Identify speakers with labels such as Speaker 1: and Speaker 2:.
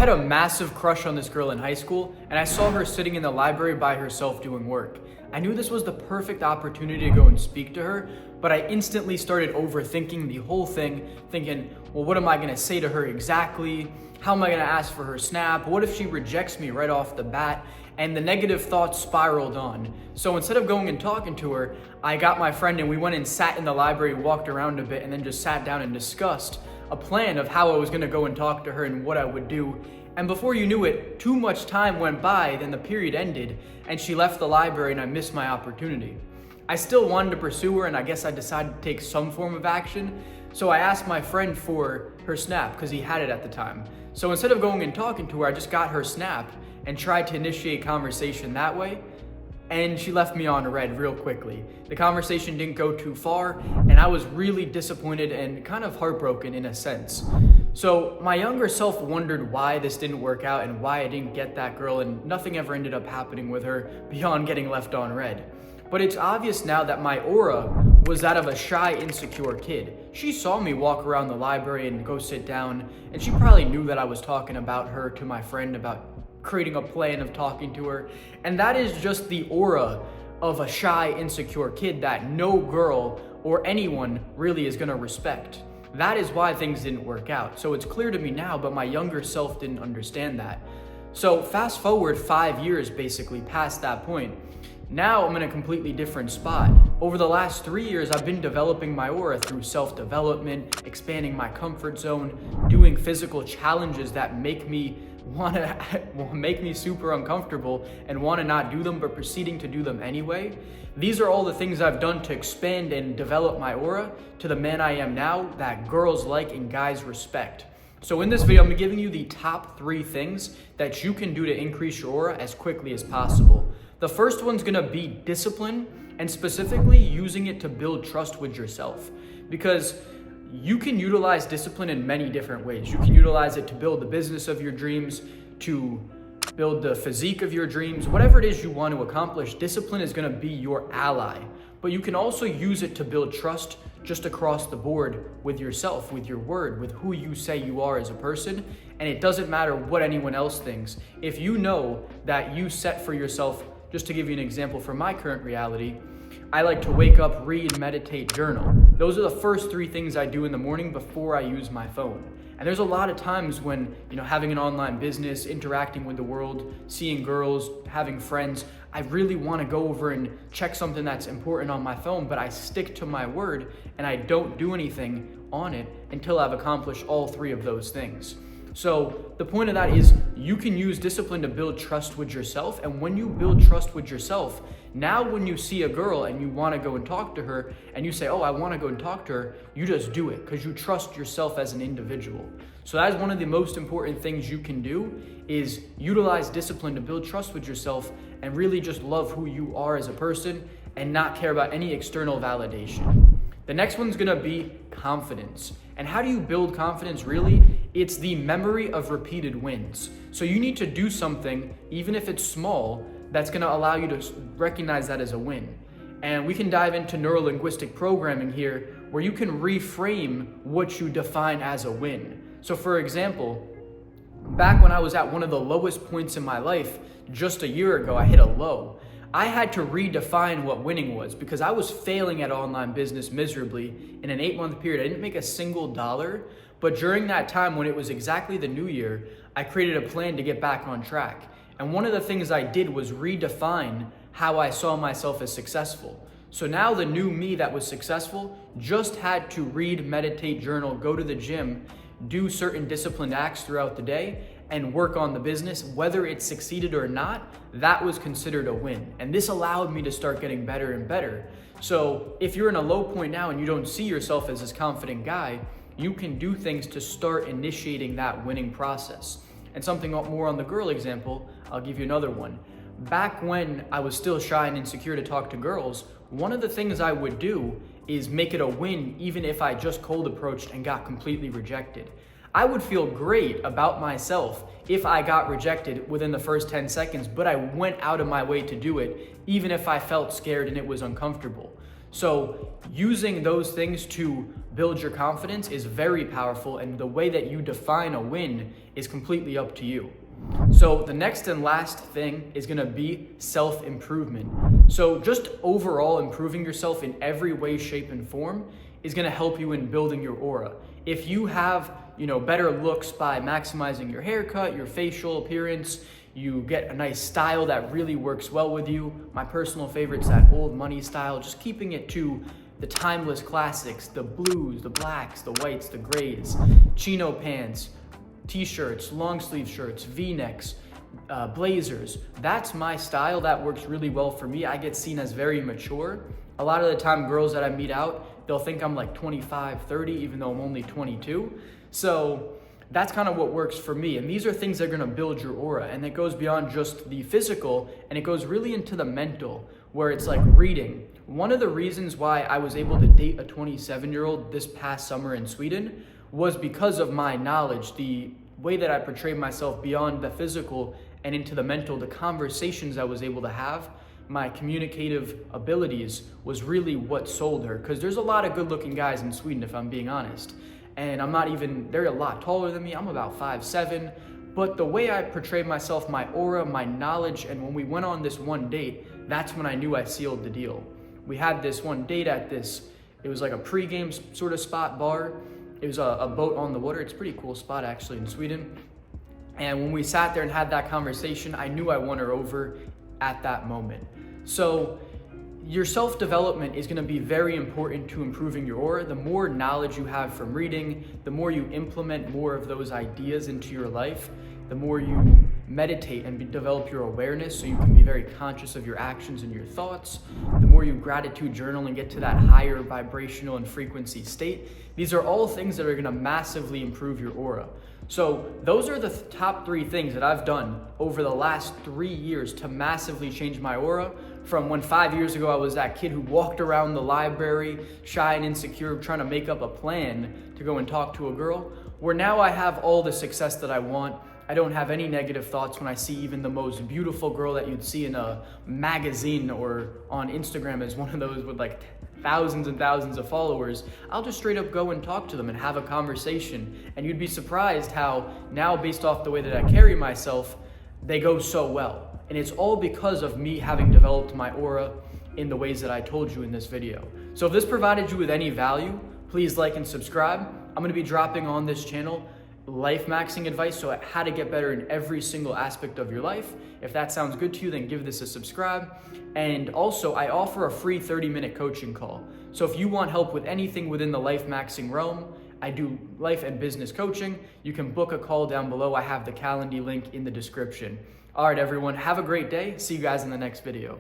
Speaker 1: had a massive crush on this girl in high school, and I saw her sitting in the library by herself doing work. I knew this was the perfect opportunity to go and speak to her, but I instantly started overthinking the whole thing, thinking, well, what am I gonna say to her exactly? How am I gonna ask for her snap? What if she rejects me right off the bat? And the negative thoughts spiraled on. So instead of going and talking to her, I got my friend and we went and sat in the library, walked around a bit, and then just sat down and discussed a plan of how I was gonna go and talk to her and what I would do. And before you knew it, too much time went by, then the period ended, and she left the library and I missed my opportunity. I still wanted to pursue her, and I guess I decided to take some form of action. So I asked my friend for her snap because he had it at the time. So instead of going and talking to her, I just got her snap and tried to initiate conversation that way. And she left me on red real quickly. The conversation didn't go too far, and I was really disappointed and kind of heartbroken in a sense. So my younger self wondered why this didn't work out and why I didn't get that girl, and nothing ever ended up happening with her beyond getting left on red. But it's obvious now that my aura was that of a shy, insecure kid. She saw me walk around the library and go sit down, and she probably knew that I was talking about her to my friend about creating a plan of talking to her. And that is just the aura of a shy, insecure kid that no girl or anyone really is gonna respect. That is why things didn't work out. So it's clear to me now, but my younger self didn't understand that. So fast forward 5 years basically past that point. Now I'm in a completely different spot. Over the last 3 years, I've been developing my aura through self-development, expanding my comfort zone, doing physical challenges that make me super uncomfortable and want to not do them, but proceeding to do them anyway. These are all the things I've done to expand and develop my aura to the man I am now that girls like and guys respect. So in this video, I'm giving you the top 3 things that you can do to increase your aura as quickly as possible. The first one's gonna be discipline, and specifically using it to build trust with yourself. Because you can utilize discipline in many different ways. You can utilize it to build the business of your dreams, to build the physique of your dreams, whatever it is you want to accomplish, discipline is gonna be your ally. But you can also use it to build trust just across the board with yourself, with your word, with who you say you are as a person. And it doesn't matter what anyone else thinks. If you know that you set for yourself, just to give you an example from my current reality, I like to wake up, read, meditate, journal. Those are the first 3 things I do in the morning before I use my phone. And there's a lot of times when, having an online business, interacting with the world, seeing girls, having friends, I really want to go over and check something that's important on my phone, but I stick to my word and I don't do anything on it until I've accomplished all 3 of those things. So the point of that is you can use discipline to build trust with yourself. And when you build trust with yourself, now when you see a girl and you want to go and talk to her and you say, oh, I want to go and talk to her, you just do it because you trust yourself as an individual. So that is one of the most important things you can do, is utilize discipline to build trust with yourself and really just love who you are as a person and not care about any external validation. The next one's gonna be confidence. And how do you build confidence really? It's the memory of repeated wins. So you need to do something, even if it's small, that's gonna allow you to recognize that as a win. And we can dive into neuro-linguistic programming here, where you can reframe what you define as a win. So for example, back when I was at one of the lowest points in my life, just a year ago, I hit a low. I had to redefine what winning was because I was failing at online business miserably in an 8-month period. I didn't make a single dollar, but during that time when it was exactly the new year, I created a plan to get back on track. And one of the things I did was redefine how I saw myself as successful. So now the new me that was successful just had to read, meditate, journal, go to the gym, do certain disciplined acts throughout the day, and work on the business. Whether it succeeded or not, that was considered a win. And this allowed me to start getting better and better. So if you're in a low point now and you don't see yourself as this confident guy, you can do things to start initiating that winning process. And something more on the girl example, I'll give you another one. Back when I was still shy and insecure to talk to girls, one of the things I would do is make it a win even if I just cold approached and got completely rejected. I would feel great about myself if I got rejected within the first 10 seconds, but I went out of my way to do it, even if I felt scared and it was uncomfortable. So using those things to build your confidence is very powerful, and the way that you define a win is completely up to you. So the next and last thing is gonna be self-improvement. So just overall improving yourself in every way, shape, and form is gonna help you in building your aura. If you have, better looks by maximizing your haircut, your facial appearance, you get a nice style that really works well with you. My personal favorite's that old money style, just keeping it to the timeless classics, the blues, the blacks, the whites, the grays, chino pants, t-shirts, long sleeve shirts, v-necks, blazers. That's my style. That works really well for me. I get seen as very mature. A lot of the time, girls that I meet out, they'll think I'm like 25, 30, even though I'm only 22. So that's kind of what works for me. And these are things that are gonna build your aura. And it goes beyond just the physical, and it goes really into the mental, where it's like reading. One of the reasons why I was able to date a 27-year-old this past summer in Sweden was because of my knowledge, the way that I portrayed myself beyond the physical and into the mental, the conversations I was able to have, my communicative abilities was really what sold her. Because there's a lot of good-looking guys in Sweden, if I'm being honest. And they're a lot taller than me. I'm about 5'7". But the way I portrayed myself, my aura, my knowledge, and when we went on this one date, that's when I knew I sealed the deal. We had this one date at it was like a pregame sort of spot bar. It was a boat on the water. It's a pretty cool spot actually in Sweden. And when we sat there and had that conversation, I knew I won her over at that moment. So your self-development is gonna be very important to improving your aura. The more knowledge you have from reading, the more you implement more of those ideas into your life, the more you meditate and develop your awareness so you can be very conscious of your actions and your thoughts, the more you gratitude journal and get to that higher vibrational and frequency state. These are all things that are gonna massively improve your aura. So those are the top 3 things that I've done over the last 3 years to massively change my aura, from when 5 years ago I was that kid who walked around the library, shy and insecure, trying to make up a plan to go and talk to a girl, where now I have all the success that I want. I don't have any negative thoughts when I see even the most beautiful girl that you'd see in a magazine or on Instagram as one of those with like thousands and thousands of followers. I'll just straight up go and talk to them and have a conversation. And you'd be surprised how now, based off the way that I carry myself, they go so well. And it's all because of me having developed my aura in the ways that I told you in this video. So if this provided you with any value, please like and subscribe. I'm gonna be dropping on this channel life maxing advice, so how to get better in every single aspect of your life. If that sounds good to you, then give this a subscribe. And also, I offer a free 30-minute coaching call. So if you want help with anything within the life maxing realm, I do life and business coaching. You can book a call down below. I have the Calendly link in the description. All right, everyone, have a great day. See you guys in the next video.